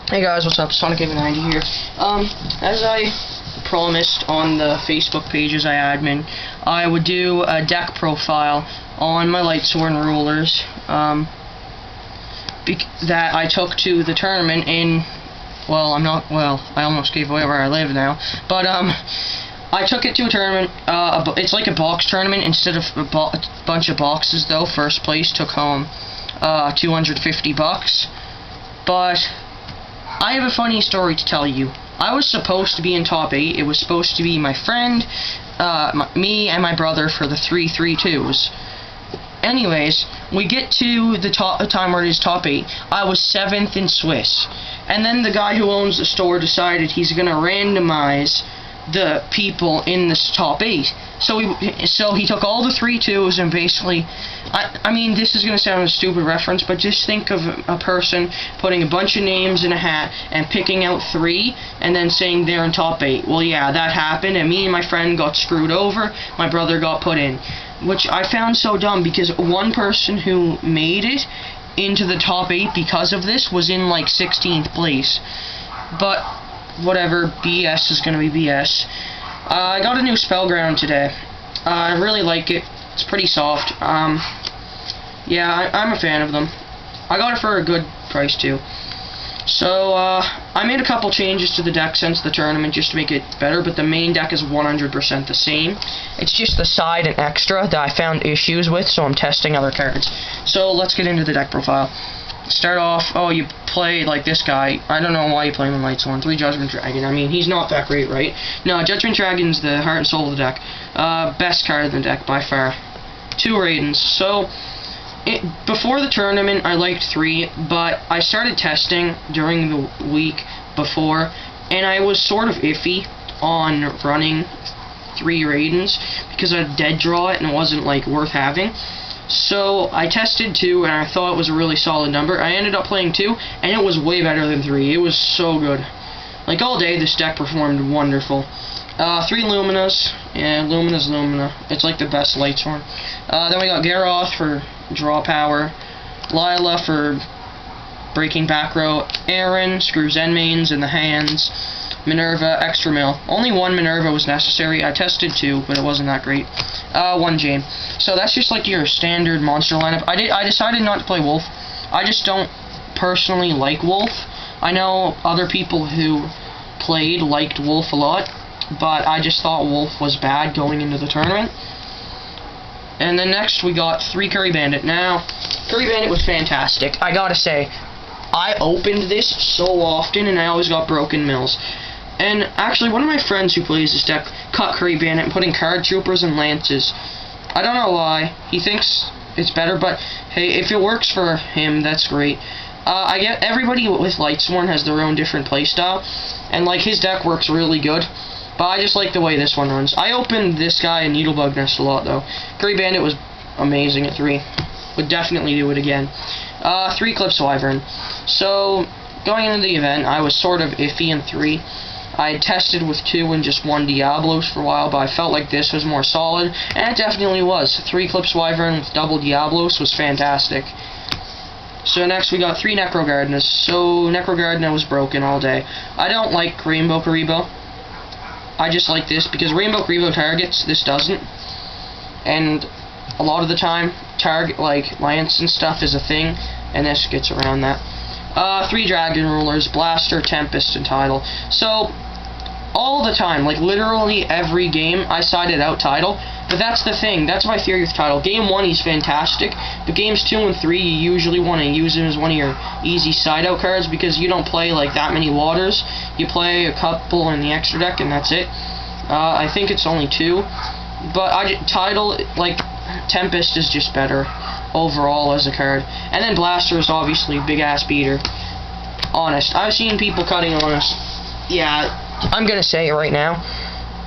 Hey guys, what's up? Sonic90 here. As I promised on the Facebook pages I admin, I would do a deck profile on my Lightsworn rulers that I took to the tournament in, I almost gave away where I live now, but I took it to a tournament. It's like a box tournament instead of a bunch of boxes though. First place took home $250, but I have a funny story to tell you. I was supposed to be in top 8. It was supposed to be my friend, me, and my brother for the 3-3-2s. Anyways, we get to the time where it is top 8. I was 7th in Swiss. And then the guy who owns the store decided he's going to randomize the people in this top 8. So he took all the 3-2s and basically, I mean, this is going to sound a stupid reference, but just think of a person putting a bunch of names in a hat and picking out 3 and then saying they're in top 8. Well, yeah, that happened, and me and my friend got screwed over. My brother got put in, which I found so dumb because one person who made it into the top 8 because of this was in like 16th place. But whatever, BS is going to be BS. I got a new Spellground today. I really like it. It's pretty soft. Yeah, I'm a fan of them. I got it for a good price too. So, I made a couple changes to the deck since the tournament just to make it better, but the main deck is 100% the same. It's just the side and extra that I found issues with, so I'm testing other cards. So, let's get into the deck profile. Start off, you play like this guy. I don't know why you play him in Lightsworn. 3 Judgment Dragon. I mean, he's not that great, right? No, Judgment Dragon's the heart and soul of the deck. Best card in the deck by far. 2 Raidens. So, before the tournament, I liked 3, but I started testing during the week before, and I was sort of iffy on running 3 Raidens because I'd dead draw it and it wasn't like worth having. So I tested 2 and I thought it was a really solid number. I ended up playing 2 and it was way better than 3. It was so good. Like all day this deck performed wonderful. 3 Luminas. Yeah, Lumina. It's like the best Lightsworn. Then we got Garroth for draw power. Lila for breaking back row. Aaron screws end mains in the hands. Minerva, extra mill. Only 1 Minerva was necessary. I tested 2, but it wasn't that great. 1 Jane. So that's just like your standard monster lineup. I decided not to play Wolf. I just don't personally like Wolf. I know other people who played liked Wolf a lot, but I just thought Wolf was bad going into the tournament. And then next we got 3 Curry Bandit. Now, Curry Bandit was fantastic. I gotta say, I opened this so often and I always got broken mills. And actually, one of my friends who plays this deck cut Curry Bandit and put in Card Troopers and Lances. I don't know why. He thinks it's better, but hey, if it works for him, that's great. I get everybody with Lightsworn has their own different playstyle, and like his deck works really good. But I just like the way this one runs. I opened this guy in Needlebug Nest a lot though. Curry Bandit was amazing at 3. Would definitely do it again. 3 Clips Wyvern. So going into the event, I was sort of iffy in 3. I had tested with 2 and just 1 Diablos for a while, but I felt like this was more solid, and it definitely was. 3 Clips Wyvern with double Diablos was fantastic. So next we got 3 Necrogardenas. So Necrogardener was broken all day. I don't like Rainbow Karibo. I just like this because Rainbow Karibo targets, this doesn't. And a lot of the time, target like Lance and stuff is a thing, and this gets around that. 3 Dragon Rulers, Blaster, Tempest, and Tidal. So, all the time, like literally every game, I sided out Tidal. But that's the thing, that's my theory with Tidal. Game 1, he's fantastic, but games 2 and 3, you usually want to use him as one of your easy side-out cards because you don't play like that many waters. You play a couple in the extra deck, and that's it. I think it's only 2. But Tidal, like, Tempest is just better overall as a card. And then Blaster is obviously a big-ass beater. Honest. I've seen people cutting Honest. Yeah, I'm gonna say it right now.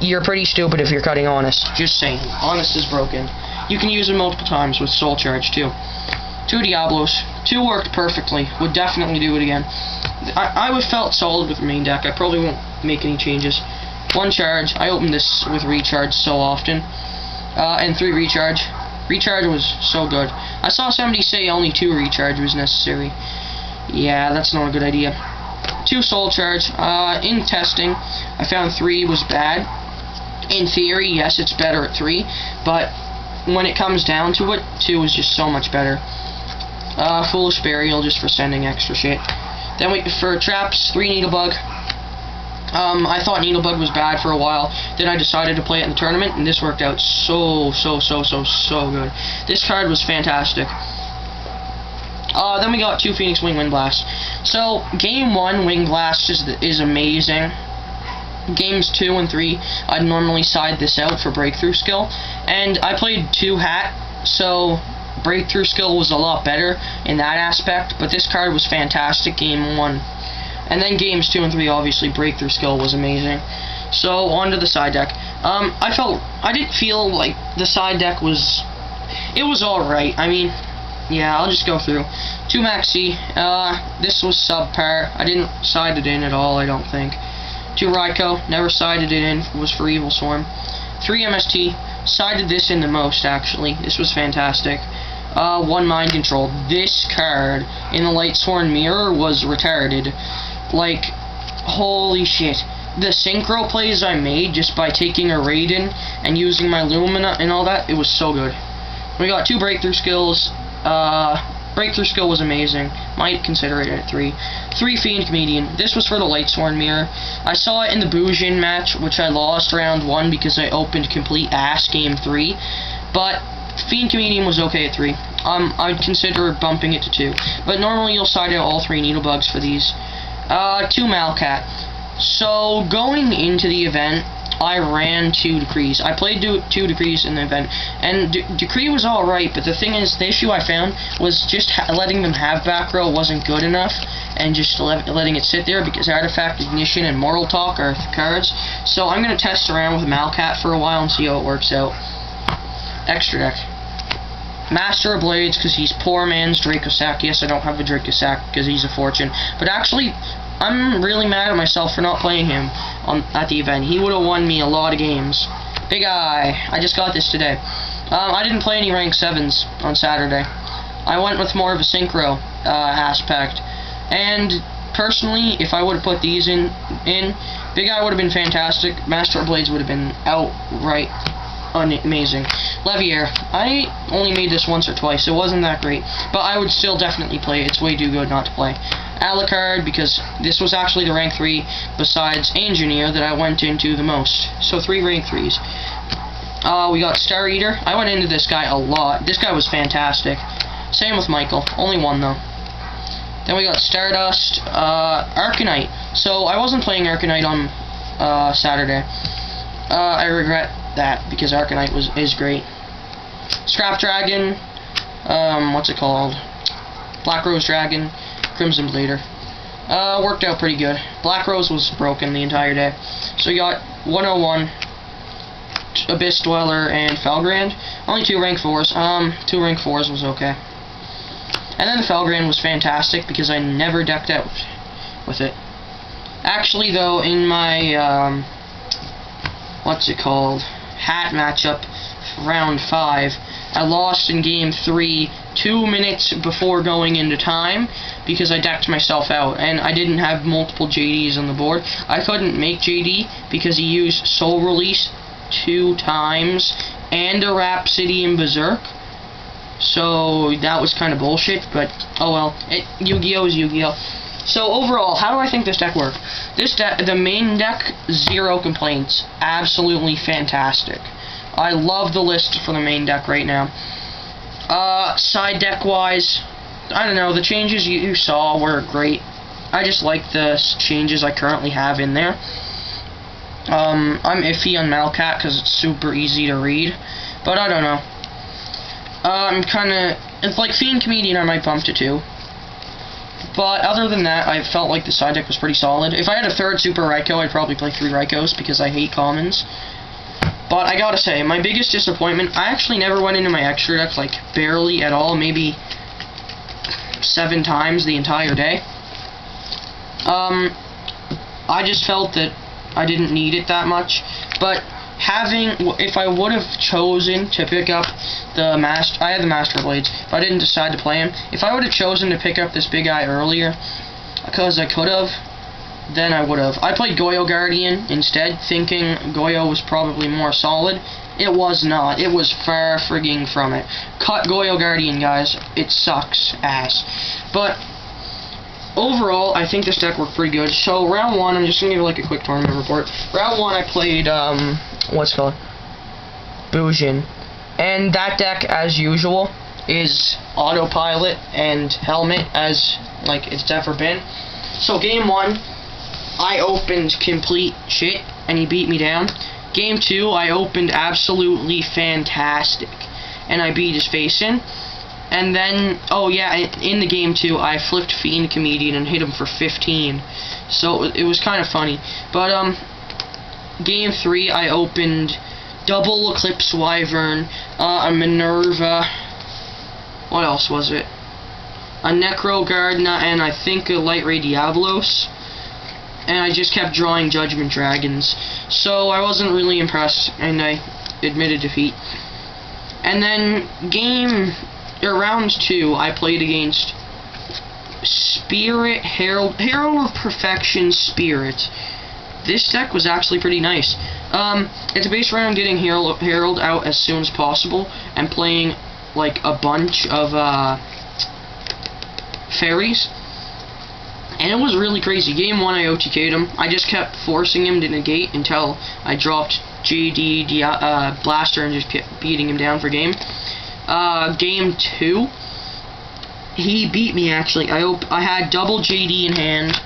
You're pretty stupid if you're cutting Honest. Just saying. Honest is broken. You can use it multiple times with Soul Charge, too. 2 Diablos. 2 worked perfectly. Would definitely do it again. I felt solid with the main deck. I probably won't make any changes. 1 Charge. I opened this with Recharge so often. And 3 Recharge. Recharge was so good. I saw somebody say only 2 Recharge was necessary. Yeah, that's not a good idea. 2 soul charge. In testing, I found 3 was bad. In theory, yes, it's better at 3, but when it comes down to it, 2 is just so much better. Foolish Burial just for sending extra shit. Then for traps, 3 Needlebug. I thought Needlebug was bad for a while. Then I decided to play it in the tournament, and this worked out so good. This card was fantastic. Then we got 2 Phoenix Wing Wind Blast. So game 1 Wing Blast is amazing. Games 2 and 3, I'd normally side this out for breakthrough skill, and I played 2 Hat, so breakthrough skill was a lot better in that aspect, but this card was fantastic game 1. And then games 2 and 3, obviously, breakthrough skill was amazing. So, on to the side deck. I didn't feel like the side deck was, it was alright. I mean, yeah, I'll just go through. 2 Maxi, this was subpar. I didn't side it in at all, I don't think. 2 Raikou, never sided it in, was for Evil Swarm. 3 MST, sided this in the most, actually. This was fantastic. 1 Mind Control. This card in the Lightsworn mirror was retarded. Like, holy shit. The synchro plays I made just by taking a Raiden and using my Lumina and all that, it was so good. We got 2 breakthrough skills. Breakthrough skill was amazing. Might consider it at 3. 3 Fiend Comedian. This was for the Lightsworn mirror. I saw it in the Bujin match, which I lost round 1 because I opened complete ass game 3. But Fiend Comedian was okay at 3. I'd consider bumping it to 2. But normally you'll side out all 3 Needlebugs for these. 2 Malcat. So, going into the event, I ran 2 Decrees. I played 2 Decrees in the event, and Decree was alright, but the thing is, the issue I found was just letting them have back row wasn't good enough, and just letting it sit there, because Artifact, Ignition, and Mortal Talk are cards. So I'm going to test around with Malcat for a while and see how it works out. Extra deck. Master of Blades, because he's poor man's Dracosack. Yes, I don't have a Dracosack, because he's a fortune. But actually, I'm really mad at myself for not playing him at the event. He would have won me a lot of games. Big Eye. I just got this today. I didn't play any rank 7s on Saturday. I went with more of a synchro aspect. And personally, if I would have put these in, Big Eye would have been fantastic. Master of Blades would have been outright amazing. Leviair. I only made this once or twice. It wasn't that great. But I would still definitely play it. It's way too good not to play. Alucard, because this was actually the rank 3 besides Engineer that I went into the most. So 3 rank 3s. We got Star Eater. I went into this guy a lot. This guy was fantastic. Same with Michael. Only 1 though. Then we got Stardust. Arcanite. So I wasn't playing Arcanite on Saturday. I regret that because Arcanite is great. Scrap Dragon. What's it called? Black Rose Dragon. Crimson Bleeder. Worked out pretty good. Black Rose was broken the entire day. So you got 101, Abyss Dweller, and Felgrand. Only 2 rank 4s. 2 rank 4s was okay. And then the Felgrand was fantastic because I never decked out with it. Actually, though, in my, what's it called? Hat matchup, round 5, I lost in game 3 2 minutes before going into time because I decked myself out and I didn't have multiple JDs on the board. I couldn't make JD because he used Soul Release 2 times and a Rhapsody and Berserk. So that was kind of bullshit, but oh well. Yu-Gi-Oh is Yu-Gi-Oh. So overall, how do I think this deck worked? This deck, the main deck, 0 complaints. Absolutely fantastic. I love the list for the main deck right now. Side deck wise, I don't know, the changes you saw were great. I just like the changes I currently have in there. I'm iffy on Malcat because it's super easy to read, but I don't know. It's like Fiend Comedian I might bump to 2. But other than that, I felt like the side deck was pretty solid. If I had a 3rd Super Raikou, I'd probably play 3 Raikous because I hate commons. But I gotta say, my biggest disappointment, I actually never went into my extra deck, like, barely at all, maybe 7 times the entire day. I just felt that I didn't need it that much, but if I would have chosen to pick up I had the Master Blades, but I didn't decide to play him. If I would have chosen to pick up this Big Eye earlier, because I could have, than I would have. I played Goyo Guardian instead, thinking Goyo was probably more solid. It was not. It was far frigging from it. Cut Goyo Guardian, guys. It sucks ass. But overall, I think this deck worked pretty good. So round 1, I'm just gonna give like a quick tournament report. Round 1, I played what's it called? Bujin. And that deck, as usual, is autopilot and helmet as like it's ever been. So game 1, I opened complete shit and he beat me down. Game 2, I opened absolutely fantastic and I beat his face in. And then, oh yeah, in the game 2, I flipped Fiend Comedian and hit him for 15. So it was kind of funny. But game 3, I opened double Eclipse Wyvern, a Minerva. What else was it? A Necro Gardna and I think a Light Ray Diablos. And I just kept drawing Judgment Dragons. So I wasn't really impressed, and I admitted defeat. And then round 2, I played against Spirit Herald of Perfection Spirit. This deck was actually pretty nice. It's based around getting Herald out as soon as possible and playing like a bunch of fairies. And it was really crazy. Game 1, I OTK'd him. I just kept forcing him to negate until I dropped JD Blaster and just kept beating him down for game. Game 2, he beat me actually. I had double JD in hand,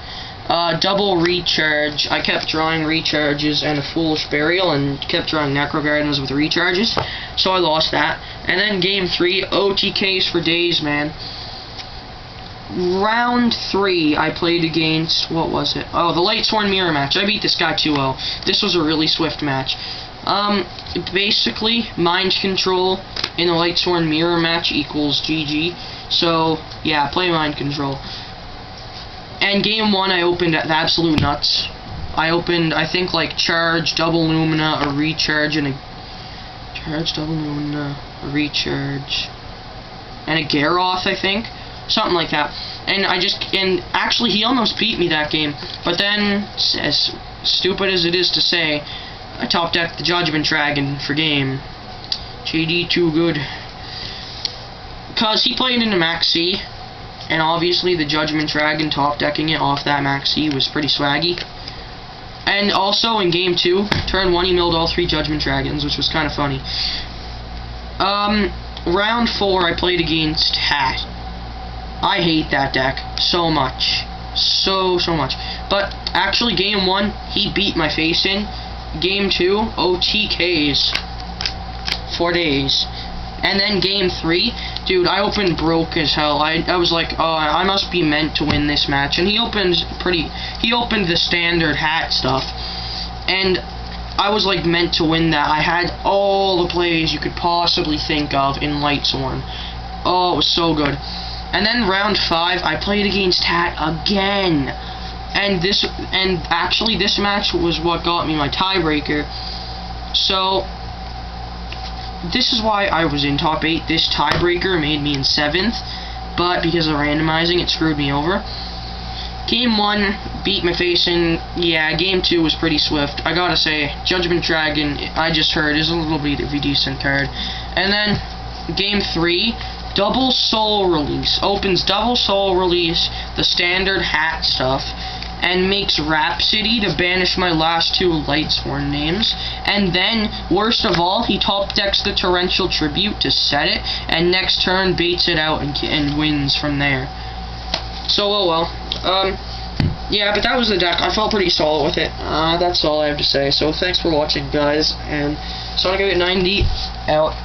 double recharge. I kept drawing recharges and a Foolish Burial and kept drawing Necro Gardens with recharges. So I lost that. And then game 3, OTKs for days, man. Round 3, I played against, what was it? Oh, the Lightsworn mirror match. I beat this guy 2-0. This was a really swift match. Basically, mind control in the Lightsworn mirror match equals GG. So, yeah, play mind control. And game 1, I opened at the absolute nuts. I opened, I think, like, charge, double Lumina, a recharge, and a... Charge, double Lumina, a recharge, and a Garroth, I think. Something like that. And actually he almost beat me that game. But then, as stupid as it is to say, I top decked the Judgment Dragon for game. JD too good. Because he played into Max C, and obviously the Judgment Dragon top decking it off that Max C was pretty swaggy. And also in game 2, turn 1 he milled all 3 Judgment Dragons, which was kind of funny. Round 4 I played against Hat. I hate that deck so much. So much. But actually game 1, he beat my face in. Game 2, OTKs. 4 days. And then game 3, dude, I opened broke as hell. I was like, oh, I must be meant to win this match. And he opened the standard Hat stuff. And I was like meant to win that. I had all the plays you could possibly think of in Lightsworn. Oh, it was so good. And then round 5, I played against Hat again. And actually this match was what got me my tiebreaker. So this is why I was in top 8. This tiebreaker made me in 7th, but because of randomizing, it screwed me over. Game 1 beat my face in. Yeah, game 2 was pretty swift. I gotta say, Judgment Dragon, I just heard, is a little bit of a decent card. And then game 3. Double Soul Release. Opens Double Soul Release, the standard Hat stuff, and makes Rhapsody to banish my last 2 Lightsworn names. And then, worst of all, he top decks the Torrential Tribute to set it, and next turn baits it out and wins from there. So, oh well. Yeah, but that was the deck. I felt pretty solid with it. That's all I have to say. So, thanks for watching, guys, and Sonic 90 out.